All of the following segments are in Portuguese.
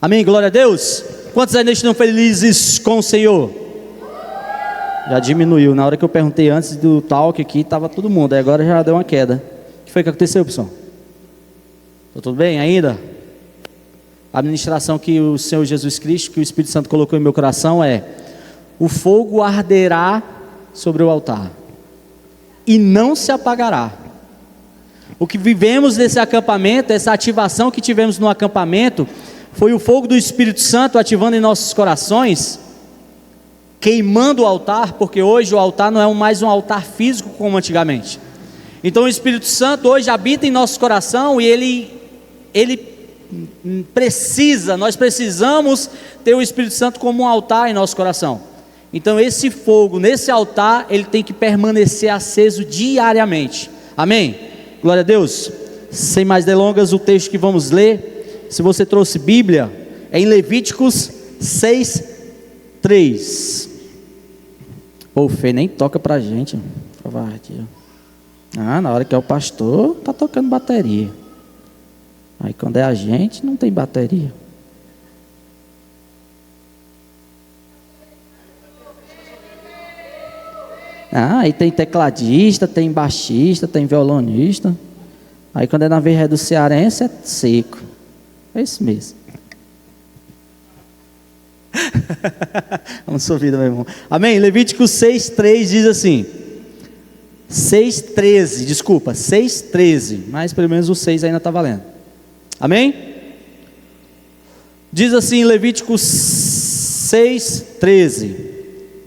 Amém, glória a Deus. Quantos ainda estão felizes com o Senhor? Já diminuiu, na hora que eu perguntei antes do talk aqui, estava todo mundo, aí agora já deu uma queda. O que foi que aconteceu, pessoal? Está tudo bem ainda? A administração que o Senhor Jesus Cristo, que o Espírito Santo colocou em meu coração é: o fogo arderá sobre o altar e não se apagará. O que vivemos nesse acampamento, essa ativação que tivemos no acampamento, foi o fogo do Espírito Santo ativando em nossos corações, queimando o altar, porque hoje o altar não é mais um altar físico como antigamente. Então o Espírito Santo hoje habita em nosso coração e nós precisamos ter o Espírito Santo como um altar em nosso coração. Então esse fogo, nesse altar, ele tem que permanecer aceso diariamente. Amém? Glória a Deus. Sem mais delongas, o texto que vamos ler, se você trouxe Bíblia, é em Levíticos 6:3. Pô, o Fê nem toca pra gente. Na hora que é o pastor, tá tocando bateria. Aí quando é a gente, não tem bateria. Aí tem tecladista, tem baixista, tem violonista. Aí quando é na vez do cearense, é seco. É isso mesmo. Vamos ouvir, meu irmão. Amém? Levítico 6:3 diz assim. 6:13, desculpa, 6:13. Mas pelo menos o 6 ainda está valendo. Amém? Diz assim, Levítico 6:13.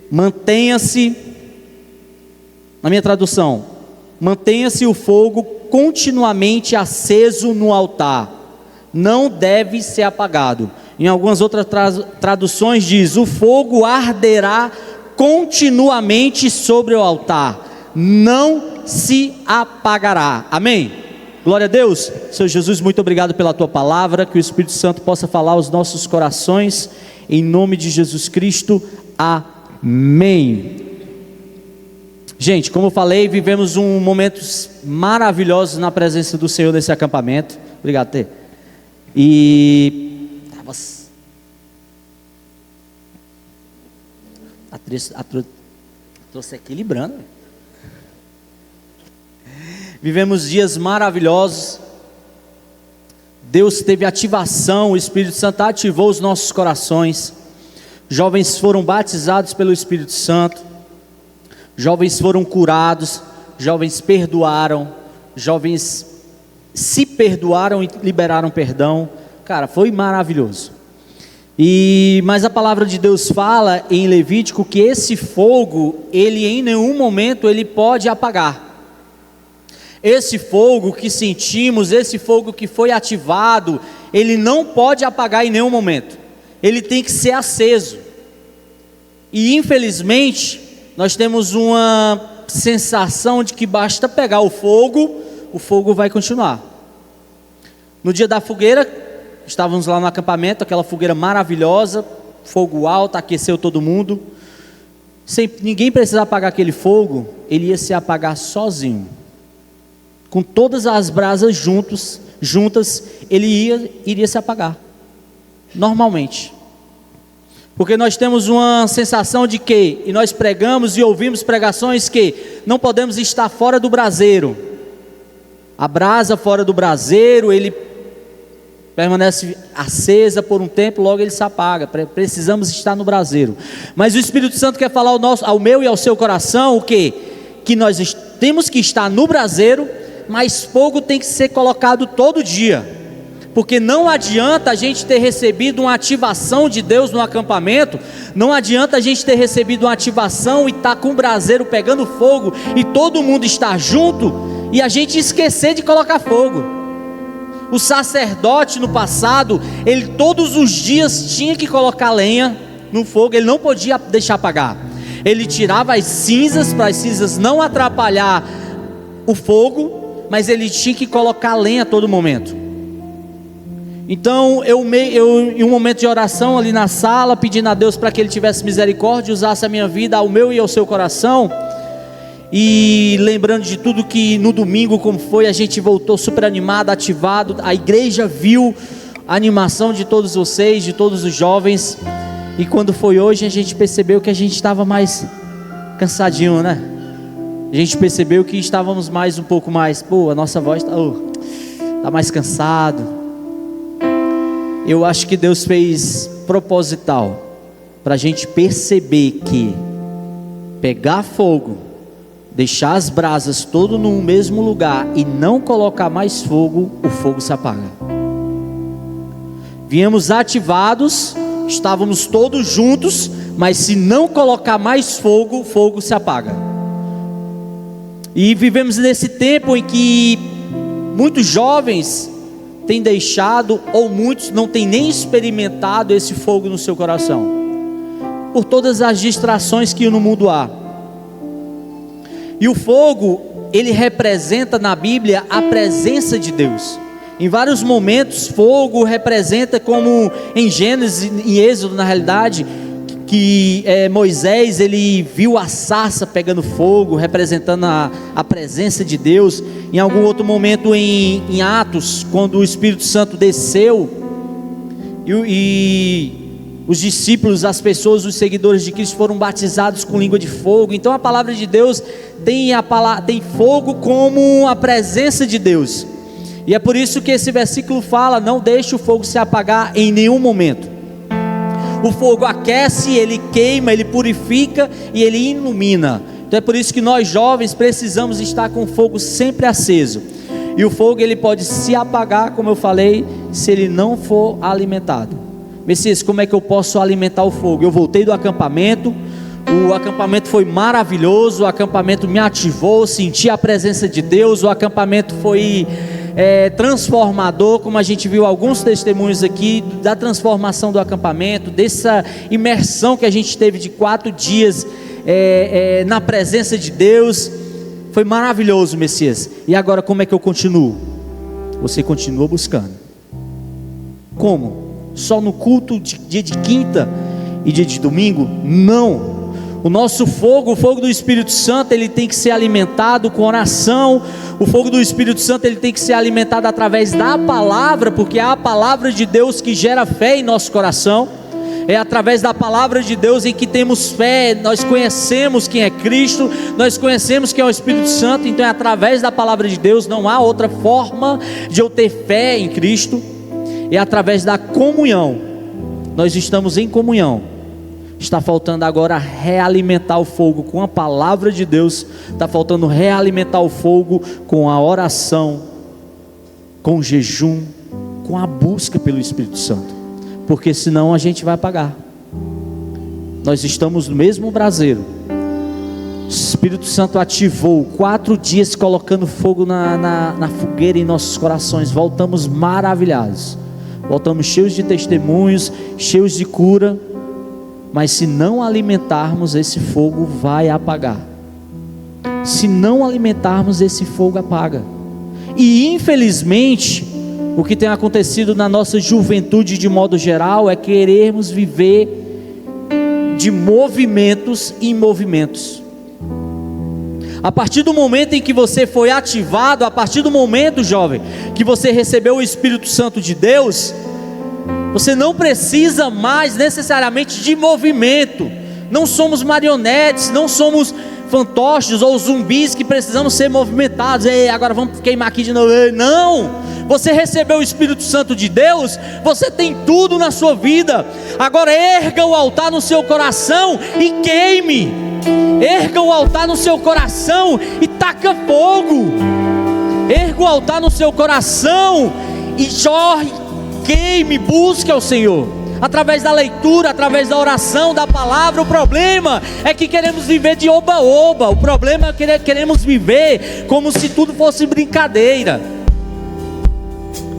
Mantenha-se, na minha tradução, mantenha-se o fogo continuamente aceso no altar, não deve ser apagado. Em algumas outras traduções diz: o fogo arderá continuamente sobre o altar, não se apagará. Amém? Glória a Deus. Senhor Jesus, muito obrigado pela tua palavra, que o Espírito Santo possa falar aos nossos corações, em nome de Jesus Cristo, amém. Gente, como eu falei, vivemos momentos maravilhosos na presença do Senhor nesse acampamento. Obrigado, Tê. E trouxe equilibrando. Vivemos dias maravilhosos. Deus teve ativação, o Espírito Santo ativou os nossos corações. Jovens foram batizados pelo Espírito Santo. Jovens foram curados. Jovens perdoaram. Jovens se perdoaram e liberaram perdão. Cara, foi maravilhoso. Mas a palavra de Deus fala em Levítico que esse fogo, ele em nenhum momento ele pode apagar. Esse fogo que sentimos, esse fogo que foi ativado, ele não pode apagar em nenhum momento. Ele tem que ser aceso. E infelizmente, nós temos uma sensação de que basta pegar o fogo vai continuar. No dia da fogueira, estávamos lá no acampamento, aquela fogueira maravilhosa, fogo alto, aqueceu todo mundo. Sem ninguém precisar apagar aquele fogo, ele ia se apagar sozinho. Com todas as brasas juntas, ele iria se apagar, normalmente. Porque nós temos uma sensação de que, e nós pregamos e ouvimos pregações que não podemos estar fora do braseiro. A brasa fora do braseiro, ele permanece acesa por um tempo, logo ele se apaga. Precisamos estar no braseiro. Mas o Espírito Santo quer falar ao meu e ao seu coração o quê? Que nós temos que estar no braseiro, mas fogo tem que ser colocado todo dia. Porque não adianta a gente ter recebido uma ativação de Deus no acampamento, não adianta a gente ter recebido uma ativação e estar com o braseiro pegando fogo e todo mundo estar junto e a gente esquecer de colocar fogo. O sacerdote no passado, ele todos os dias tinha que colocar lenha no fogo, ele não podia deixar apagar. Ele tirava as cinzas para as cinzas não atrapalhar o fogo, mas ele tinha que colocar lenha a todo momento. Então eu em um momento de oração ali na sala, pedindo a Deus para que Ele tivesse misericórdia, usasse a minha vida ao meu e ao seu coração, e lembrando de tudo que no domingo como foi, a gente voltou super animado, ativado, a igreja viu a animação de todos vocês, de todos os jovens. E quando foi hoje, a gente percebeu que a gente estava mais cansadinho, né? A gente percebeu que estávamos um pouco mais, a nossa voz está mais cansado. Eu acho que Deus fez proposital, para a gente perceber que pegar fogo, deixar as brasas todo no mesmo lugar e não colocar mais fogo, o fogo se apaga. Viemos ativados, estávamos todos juntos, mas se não colocar mais fogo, o fogo se apaga. E vivemos nesse tempo em que muitos jovens têm deixado, ou muitos não têm nem experimentado esse fogo no seu coração, por todas as distrações que no mundo há. E o fogo, ele representa na Bíblia a presença de Deus. Em vários momentos, fogo representa, como em Gênesis, em Êxodo, na realidade, que Moisés, ele viu a sarça pegando fogo, representando a presença de Deus. Em algum outro momento em Atos, quando o Espírito Santo desceu, e os discípulos, as pessoas, os seguidores de Cristo foram batizados com língua de fogo. Então a palavra de Deus tem fogo como a presença de Deus. E é por isso que esse versículo fala: não deixe o fogo se apagar em nenhum momento. O fogo aquece, ele queima, ele purifica e ele ilumina. Então é por isso que nós jovens precisamos estar com o fogo sempre aceso. E o fogo, ele pode se apagar, como eu falei, se ele não for alimentado. Messias, como é que eu posso alimentar o fogo? Eu voltei do acampamento, o acampamento foi maravilhoso, o acampamento me ativou, senti a presença de Deus, o acampamento foi transformador, como a gente viu alguns testemunhos aqui, da transformação do acampamento, dessa imersão que a gente teve de 4 dias na presença de Deus. Foi maravilhoso, Messias. E agora como é que eu continuo? Você continua buscando. Como? Só no culto dia de quinta e dia de domingo? Não. O nosso fogo, o fogo do Espírito Santo, ele tem que ser alimentado com oração. O fogo do Espírito Santo, ele tem que ser alimentado através da palavra, porque é a palavra de Deus que gera fé em nosso coração. É através da palavra de Deus em que temos fé. Nós conhecemos quem é Cristo, nós conhecemos quem é o Espírito Santo. Então é através da palavra de Deus. Não há outra forma de eu ter fé em Cristo. É através da comunhão. Nós estamos em comunhão. Está faltando agora realimentar o fogo com a palavra de Deus. Está faltando realimentar o fogo com a oração, com o jejum, com a busca pelo Espírito Santo. Porque senão a gente vai apagar. Nós estamos no mesmo braseiro. O Espírito Santo ativou 4 dias colocando fogo na fogueira em nossos corações. Voltamos maravilhados. Voltamos cheios de testemunhos, cheios de cura. Mas se não alimentarmos, esse fogo vai apagar. Se não alimentarmos, esse fogo apaga. E infelizmente, o que tem acontecido na nossa juventude de modo geral é querermos viver de movimentos em movimentos. A partir do momento em que você foi ativado, a partir do momento, jovem, que você recebeu o Espírito Santo de Deus, você não precisa mais necessariamente de movimento. Não somos marionetes, não somos fantoches ou zumbis que precisamos ser movimentados. Agora vamos queimar aqui de novo. Não, você recebeu o Espírito Santo de Deus, você tem tudo na sua vida. Agora erga o altar no seu coração e queime. Erga o altar no seu coração e taca fogo. Erga o altar no seu coração e jorre, queime, busque ao Senhor, através da leitura, através da oração, da palavra. O problema é que queremos viver de oba-oba. O problema é que queremos viver como se tudo fosse brincadeira.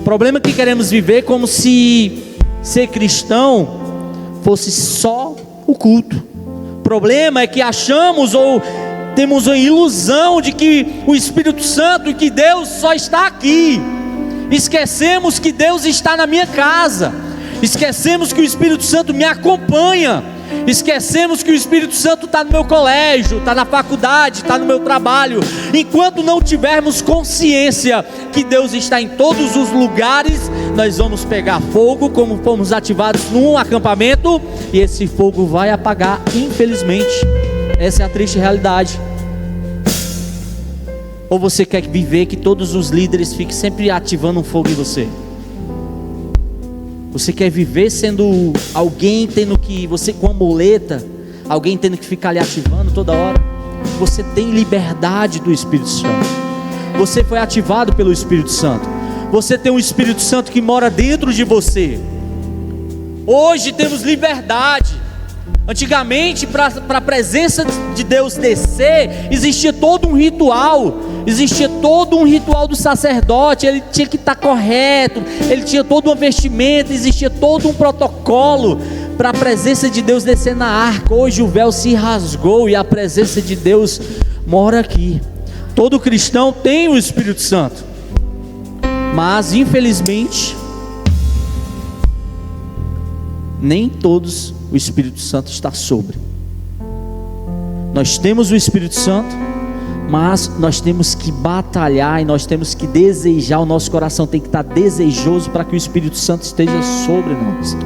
O problema é que queremos viver como se ser cristão fosse só o culto. O problema é que achamos ou temos a ilusão de que o Espírito Santo e que Deus só está aqui. Esquecemos que Deus está na minha casa. Esquecemos que o Espírito Santo me acompanha. Esquecemos que o Espírito Santo está no meu colégio, está na faculdade, está no meu trabalho. Enquanto não tivermos consciência que Deus está em todos os lugares, nós vamos pegar fogo, como fomos ativados num acampamento, e esse fogo vai apagar, infelizmente. Essa é a triste realidade. Ou você quer viver que todos os líderes fiquem sempre ativando um fogo em você? Você quer viver sendo alguém tendo que, você com a muleta, alguém tendo que ficar lhe ativando toda hora? Você tem liberdade do Espírito Santo. Você foi ativado pelo Espírito Santo. Você tem um Espírito Santo que mora dentro de você. Hoje temos liberdade. Antigamente, para a presença de Deus descer, existia todo um ritual. Existia todo um ritual do sacerdote. Ele tinha que estar correto. Ele tinha toda uma vestimenta. Existia todo um protocolo para a presença de Deus descer na arca. Hoje o véu se rasgou e a presença de Deus mora aqui. Todo cristão tem o Espírito Santo, mas infelizmente nem todos o Espírito Santo está sobre. Nós temos o Espírito Santo, mas nós temos que batalhar e nós temos que desejar. O nosso coração tem que estar desejoso para que o Espírito Santo esteja sobre nós,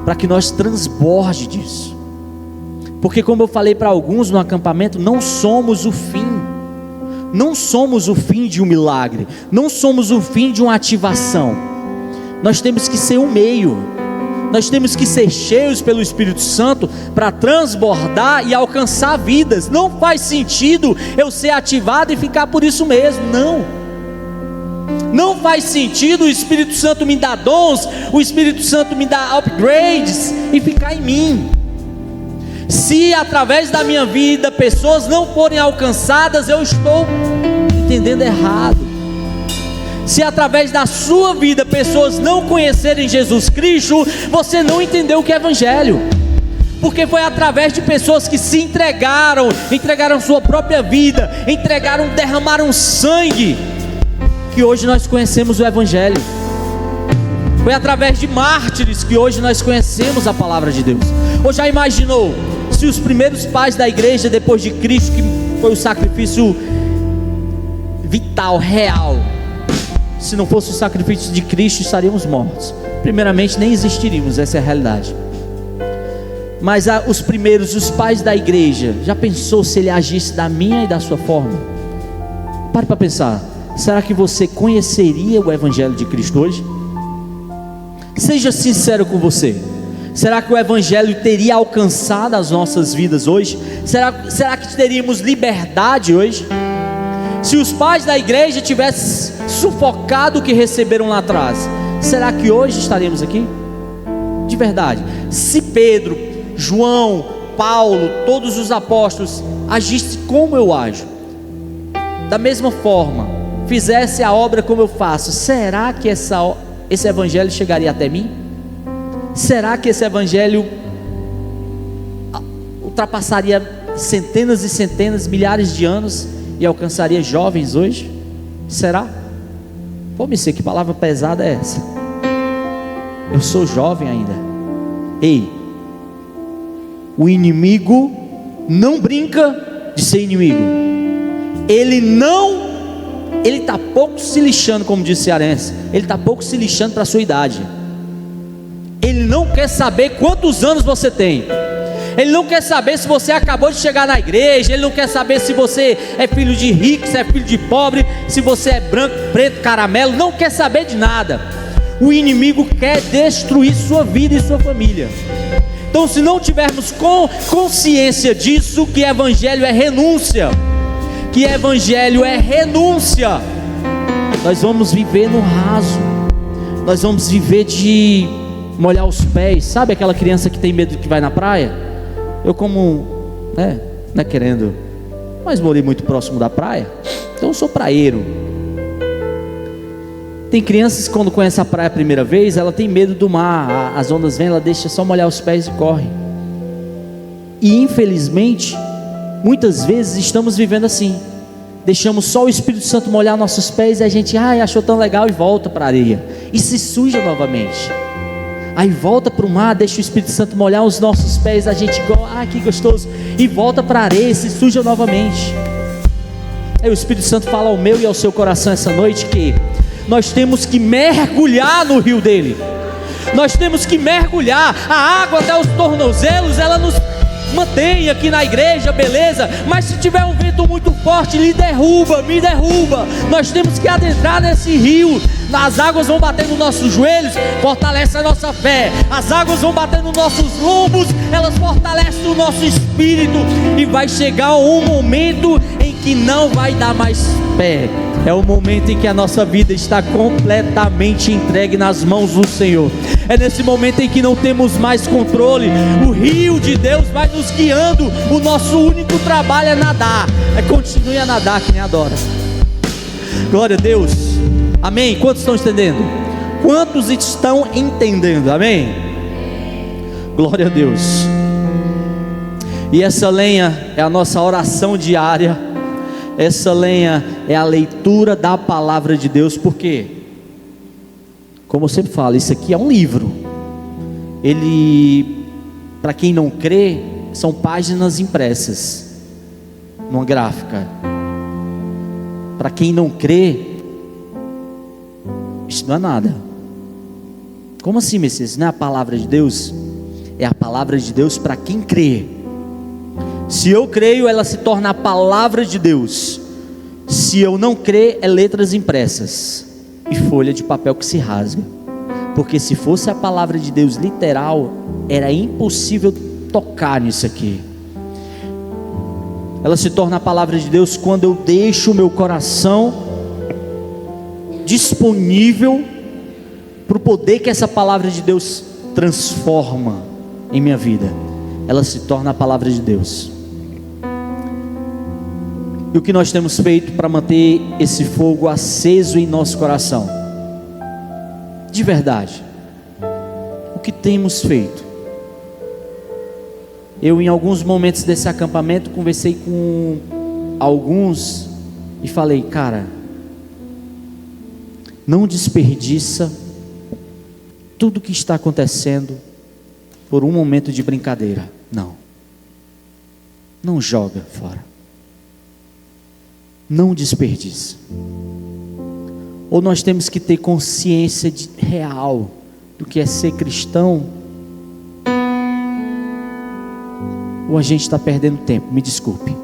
para que nós transborde disso. Porque, como eu falei para alguns no acampamento, não somos o fim. Não somos o fim de um milagre. Não somos o fim de uma ativação. Nós temos que ser o meio. Nós temos que ser cheios pelo Espírito Santo para transbordar e alcançar vidas. Não faz sentido eu ser ativado e ficar por isso mesmo. Não faz sentido o Espírito Santo me dar dons, o Espírito Santo me dar upgrades e ficar em mim. Se através da minha vida pessoas não forem alcançadas, eu estou entendendo errado. Se através da sua vida pessoas não conhecerem Jesus Cristo, você não entendeu o que é Evangelho. Porque foi através de pessoas que se entregaram sua própria vida, derramaram sangue, que hoje nós conhecemos o Evangelho. Foi através de mártires que hoje nós conhecemos a palavra de Deus. Ou já imaginou se os primeiros pais da igreja depois de Cristo, que foi o sacrifício vital, real, se não fosse o sacrifício de Cristo, estaríamos mortos. Primeiramente, nem existiríamos, essa é a realidade. Mas os pais da igreja, já pensou se ele agisse da minha e da sua forma? Pare para pensar. Será que você conheceria o Evangelho de Cristo hoje? Seja sincero com você. Será que o Evangelho teria alcançado as nossas vidas hoje? Será que teríamos liberdade hoje? Se os pais da igreja tivessem sufocado o que receberam lá atrás, será que hoje estaríamos aqui? De verdade. Se Pedro, João, Paulo, todos os apóstolos agissem como eu ajo, da mesma forma, fizesse a obra como eu faço, será que esse Evangelho chegaria até mim? Será que esse Evangelho ultrapassaria centenas e centenas, milhares de anos e alcançaria jovens hoje? Será? Pô, me sei, que palavra pesada é essa? Eu sou jovem ainda. Ei, o inimigo não brinca de ser inimigo. Ele está pouco se lixando, como disse cearense. Ele está pouco se lixando para a sua idade. Ele não quer saber quantos anos você tem. Ele não quer saber se você acabou de chegar na igreja. Ele não quer saber se você é filho de rico, se é filho de pobre, se você é branco, preto, caramelo. Não quer saber de nada. O inimigo quer destruir sua vida e sua família. Então, se não tivermos consciência disso, que Evangelho é renúncia, nós vamos viver no raso. Nós vamos viver de molhar os pés. Sabe aquela criança que tem medo que vai na praia? Eu, como, não é querendo, mas morei muito próximo da praia, então eu sou praieiro. Tem crianças que quando conhecem a praia a primeira vez, ela tem medo do mar, as ondas vêm, ela deixa só molhar os pés e corre. E infelizmente, muitas vezes estamos vivendo assim. Deixamos só o Espírito Santo molhar nossos pés e a gente achou tão legal e volta para a areia e se suja novamente. Aí volta para o mar, deixa o Espírito Santo molhar os nossos pés, a gente que gostoso, e volta para a areia e se suja novamente. Aí o Espírito Santo fala ao meu e ao seu coração essa noite que nós temos que mergulhar no rio dele. Nós temos que mergulhar. A água até os tornozelos, ela nos mantém aqui na igreja, beleza, mas se tiver um vento muito forte, me derruba. Nós temos que adentrar nesse rio. As águas vão bater nos nossos joelhos, fortalece a nossa fé. As águas vão bater nos nossos lombos, elas fortalecem o nosso espírito. E vai chegar um momento em que não vai dar mais pé. É o momento em que a nossa vida está completamente entregue nas mãos do Senhor. É nesse momento em que não temos mais controle. O rio de Deus vai nos guiando. O nosso único trabalho é nadar. Continue a nadar que nem adora. Glória a Deus. Amém? Quantos estão entendendo? Quantos estão entendendo? Amém? Glória a Deus. E essa lenha é a nossa oração diária. Essa lenha é a leitura da palavra de Deus. Por quê? Como eu sempre falo, isso aqui é um livro. Ele, para quem não crê, são páginas impressas numa gráfica. Para quem não crê, isso não é nada. Como assim, Messias? Não é a palavra de Deus? É a palavra de Deus para quem crê. Se eu creio, ela se torna a palavra de Deus. Se eu não crer, é letras impressas e folha de papel que se rasga. Porque se fosse a palavra de Deus literal, era impossível tocar nisso aqui. Ela se torna a palavra de Deus quando eu deixo o meu coração disponível para o poder que essa palavra de Deus transforma em minha vida. Ela se torna a palavra de Deus. E o que nós temos feito para manter esse fogo aceso em nosso coração? De verdade, o que temos feito? Eu, em alguns momentos desse acampamento, conversei com alguns e falei: cara, não desperdiça tudo que está acontecendo por um momento de brincadeira. Não joga fora. Não desperdiça. Ou nós temos que ter consciência real do que é ser cristão, ou a gente está perdendo tempo. Me desculpe.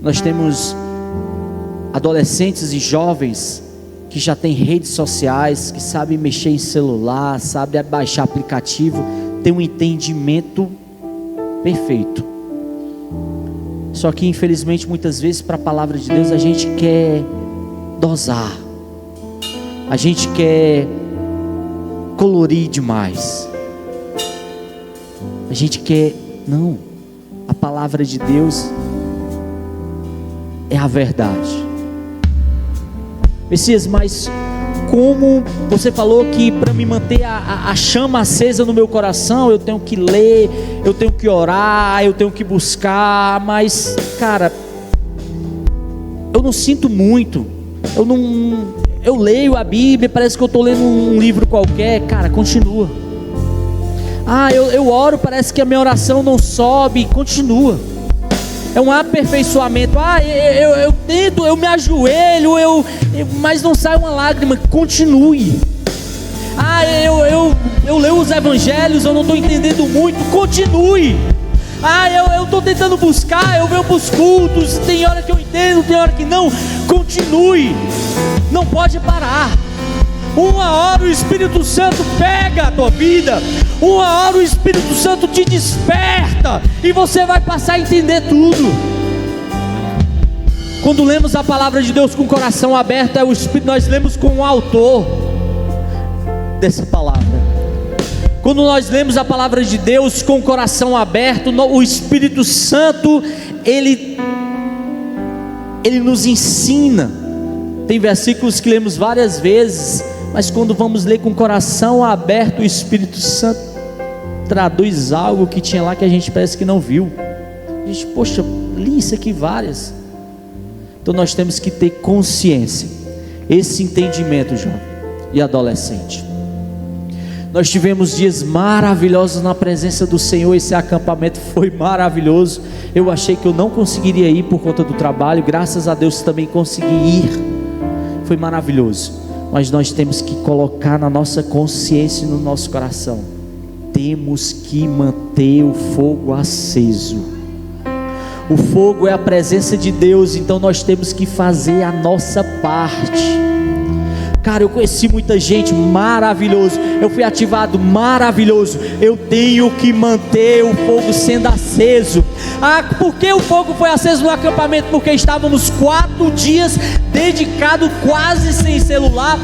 Nós temos adolescentes e jovens que já têm redes sociais, que sabem mexer em celular, sabem baixar aplicativo, tem um entendimento perfeito. Só que infelizmente muitas vezes para a palavra de Deus a gente quer dosar, a gente quer colorir demais, a gente quer, não, a palavra de Deus é a verdade. Messias, mas como você falou que para me manter a chama acesa no meu coração, eu tenho que ler, eu tenho que orar, eu tenho que buscar, mas cara, eu não sinto muito, eu leio a Bíblia, parece que eu estou lendo um livro qualquer. Cara, continua. Eu oro, parece que a minha oração não sobe. Continua. É um aperfeiçoamento. Eu tento, eu me ajoelho, mas não sai uma lágrima. Continue. Eu leio os evangelhos, eu não estou entendendo muito. Continue. Eu estou tentando buscar, eu venho para os cultos, tem hora que eu entendo, tem hora que não. Continue. Não pode parar. Uma hora o Espírito Santo pega a tua vida, uma hora o Espírito Santo te desperta e você vai passar a entender tudo. Quando lemos a palavra de Deus com o coração aberto, é o Espírito, nós lemos com o autor dessa palavra. Quando nós lemos a palavra de Deus com o coração aberto, o Espírito Santo, ele nos ensina. Tem versículos que lemos várias vezes, mas quando vamos ler com o coração aberto, o Espírito Santo traduz algo que tinha lá que a gente parece que não viu. A gente, poxa, li isso aqui várias. Então nós temos que ter consciência esse entendimento, jovem e adolescente. Nós tivemos dias maravilhosos na presença do Senhor. Esse acampamento foi maravilhoso. Eu achei que eu não conseguiria ir por conta do trabalho, graças a Deus também consegui ir. Foi maravilhoso. Mas nós temos que colocar na nossa consciência e no nosso coração: temos que manter o fogo aceso. O fogo é a presença de Deus, então nós temos que fazer a nossa parte. Cara, eu conheci muita gente, maravilhoso. Eu fui ativado, maravilhoso. Eu tenho que manter o fogo sendo aceso. Por que o fogo foi aceso no acampamento? Porque estávamos 4 dias dedicados, quase sem celular,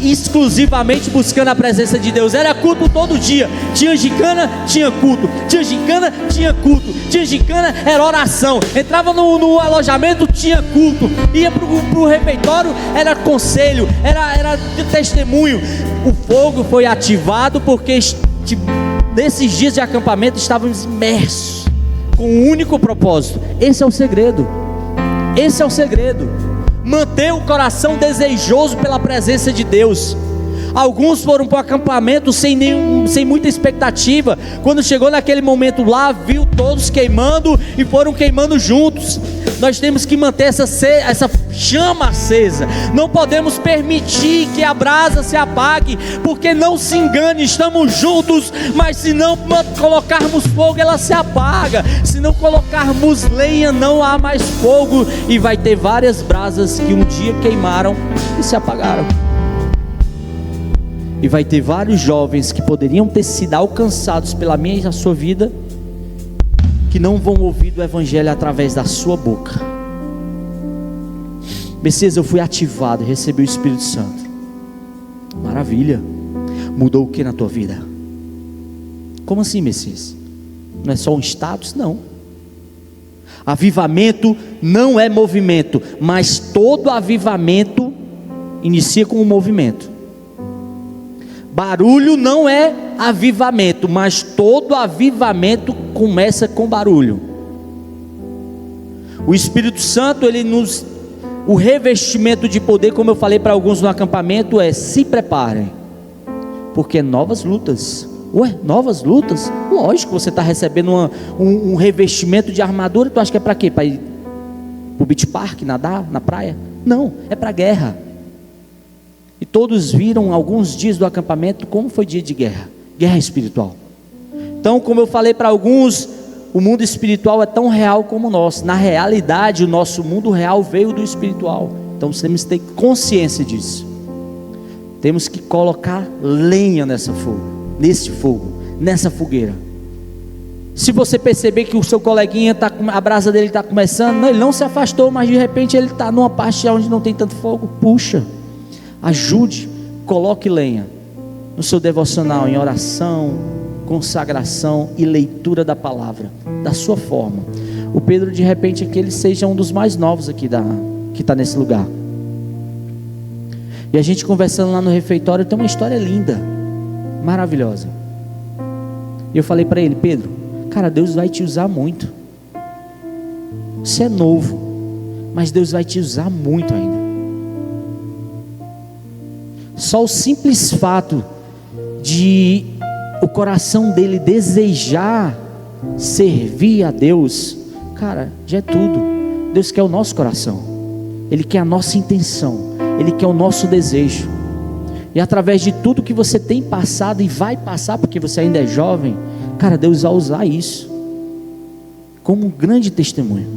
exclusivamente buscando a presença de Deus. Era culto todo dia. Tinha gincana, tinha culto. Tinha gincana, tinha culto. Tinha gincana, era oração. Entrava no alojamento, tinha culto. Ia pro refeitório, era conselho, era testemunho. O fogo foi ativado porque nesses dias de acampamento estávamos imersos com um único propósito. Esse é o segredo. Esse é o segredo. Manter o coração desejoso pela presença de Deus. Alguns foram para o acampamento sem muita expectativa. Quando chegou naquele momento lá, viu todos queimando e foram queimando juntos. Nós temos que manter essa chama acesa. Não podemos permitir que a brasa se apague, porque não se engane, estamos juntos, mas se não colocarmos fogo, ela se apaga. Se não colocarmos lenha, não há mais fogo, e vai ter várias brasas que um dia queimaram e se apagaram. E vai ter vários jovens que poderiam ter sido alcançados pela minha e a sua vida, que não vão ouvir do Evangelho através da sua boca. Messias, eu fui ativado, recebi o Espírito Santo. Maravilha. Mudou o que na tua vida? Como assim, Messias? Não é só um status? Não. Avivamento não é movimento, mas todo avivamento inicia com um movimento. Barulho não é avivamento, mas todo avivamento começa com barulho. O Espírito Santo, o revestimento de poder, como eu falei para alguns no acampamento, é: se preparem, porque novas lutas. Ué, novas lutas? Lógico, você está recebendo um revestimento de armadura. Tu acha que é para quê? Para ir para o beach park, nadar na praia? Não, é para guerra. E todos viram alguns dias do acampamento como foi dia de guerra, guerra espiritual. Então, como eu falei para alguns, o mundo espiritual é tão real como o nosso. Na realidade, o nosso mundo real veio do espiritual. Então temos que ter consciência disso. Temos que colocar lenha nesse fogo, nessa fogueira. Se você perceber que o seu coleguinha a brasa dele está começando, ele não se afastou, mas de repente ele está numa parte onde não tem tanto fogo, puxa. Ajude, coloque lenha no seu devocional, em oração, consagração e leitura da palavra, da sua forma. O Pedro, de repente, que ele seja um dos mais novos aqui que está nesse lugar. E a gente conversando lá no refeitório, tem uma história linda, maravilhosa. E eu falei para ele: Pedro, cara, Deus vai te usar muito. Você é novo, mas Deus vai te usar muito ainda. Só o simples fato de o coração dele desejar servir a Deus, cara, já é tudo. Deus quer o nosso coração, Ele quer a nossa intenção, Ele quer o nosso desejo. E através de tudo que você tem passado e vai passar, porque você ainda é jovem, cara, Deus vai usar isso como um grande testemunho.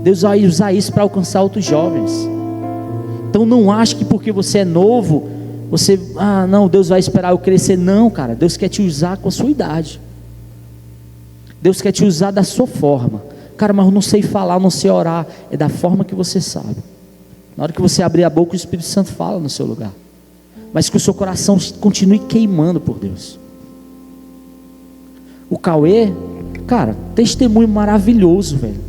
Deus vai usar isso para alcançar outros jovens. Então não ache que porque você é novo, não, Deus vai esperar eu crescer. Não, cara, Deus quer te usar com a sua idade. Deus quer te usar da sua forma. Cara, mas eu não sei falar, eu não sei orar. É da forma que você sabe. Na hora que você abrir a boca, o Espírito Santo fala no seu lugar. Mas que o seu coração continue queimando por Deus. O Cauê, cara, testemunho maravilhoso, velho.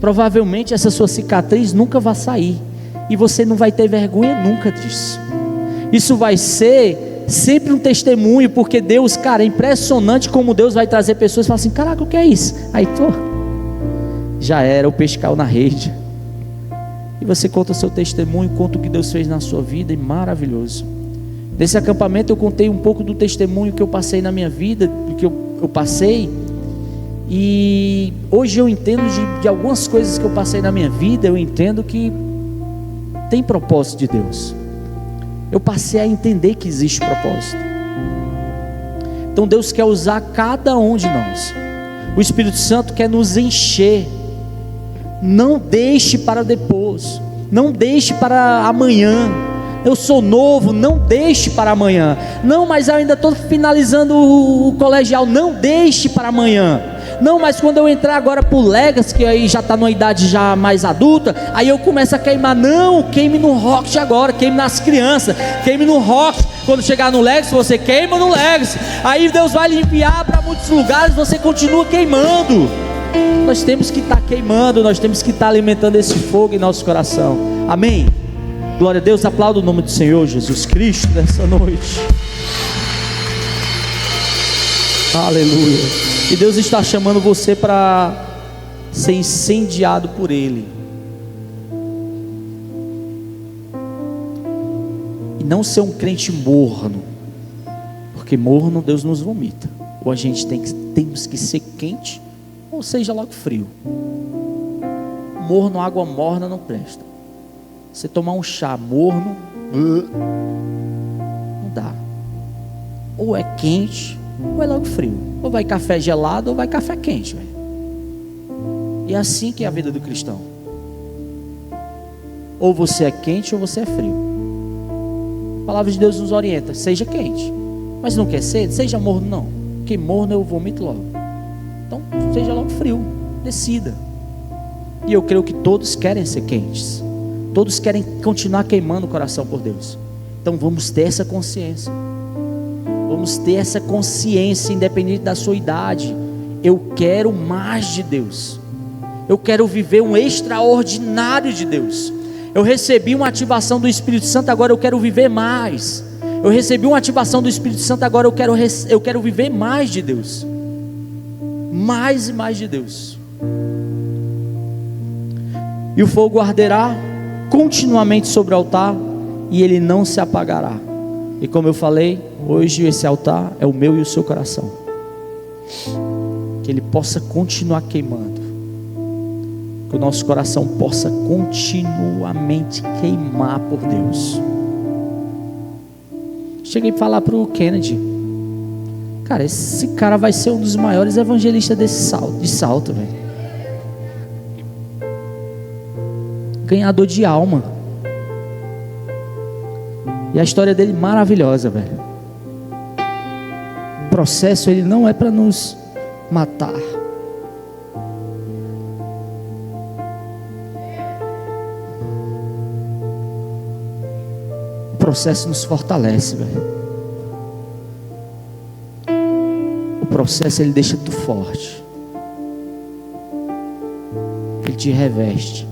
Provavelmente essa sua cicatriz nunca vai sair, e você não vai ter vergonha nunca disso. Isso vai ser sempre um testemunho, porque Deus, cara, é impressionante como Deus vai trazer pessoas e falar assim: caraca, o que é isso? Aí, já era, o peixe caiu na rede. e você conta o seu testemunho, conta o que Deus fez na sua vida, e maravilhoso. Nesse acampamento eu contei um pouco do testemunho que eu passei na minha vida, do que eu passei, e hoje eu entendo de algumas coisas que eu passei na minha vida, eu entendo que tem propósito de Deus. Eu passei a entender que existe propósito. Então Deus quer usar cada um de nós. O Espírito Santo quer nos encher. Não deixe para depois, não deixe para amanhã. Eu sou novo, não deixe para amanhã. Não, mas eu ainda estou finalizando o colegial. Não deixe para amanhã. Não, mas quando eu entrar agora para o Legacy, que aí já está numa idade já mais adulta, aí eu começo a queimar. Não, queime no Rocket agora, queime nas crianças, queime no Rocket. Quando chegar no Legacy, você queima no Legacy. Aí Deus vai lhe enviar para muitos lugares, você continua queimando. Nós temos que estar queimando, nós temos que estar alimentando esse fogo em nosso coração. Amém? Glória a Deus, aplauda o nome do Senhor Jesus Cristo nessa noite. Aleluia. E Deus está chamando você para ser incendiado por Ele. E não ser um crente morno. Porque morno Deus nos vomita. Ou a gente temos que ser quente, ou seja logo frio. Morno, água morna não presta. Você tomar um chá morno, não dá. Ou é quente, ou é logo frio. Ou vai café gelado, ou vai café quente, véio. E é assim que é a vida do cristão. Ou você é quente, ou você é frio. A palavra de Deus nos orienta: seja quente. Mas não quer ser? Seja morno não. Porque morno eu vomito logo. Então seja logo frio. Decida. E eu creio que todos querem ser quentes. Todos querem continuar queimando o coração por Deus. Então vamos ter essa consciência. Vamos ter essa consciência, independente da sua idade. Eu quero mais de Deus. Eu quero viver um extraordinário de Deus. Eu recebi uma ativação do Espírito Santo, agora eu quero viver mais. Eu recebi uma ativação do Espírito Santo, agora eu quero viver mais de Deus. Mais e mais de Deus. E o fogo arderá continuamente sobre o altar, e ele não se apagará. E como eu falei, hoje esse altar é o meu e o seu coração. Que ele possa continuar queimando. Que o nosso coração possa continuamente queimar por Deus. Cheguei a falar para o Kennedy: cara, esse cara vai ser um dos maiores evangelistas de salto, velho. Ganhador de alma. E a história dele maravilhosa, velho. O processo, ele não é para nos matar. O processo nos fortalece, velho. O processo, ele deixa tu forte. Ele te reveste.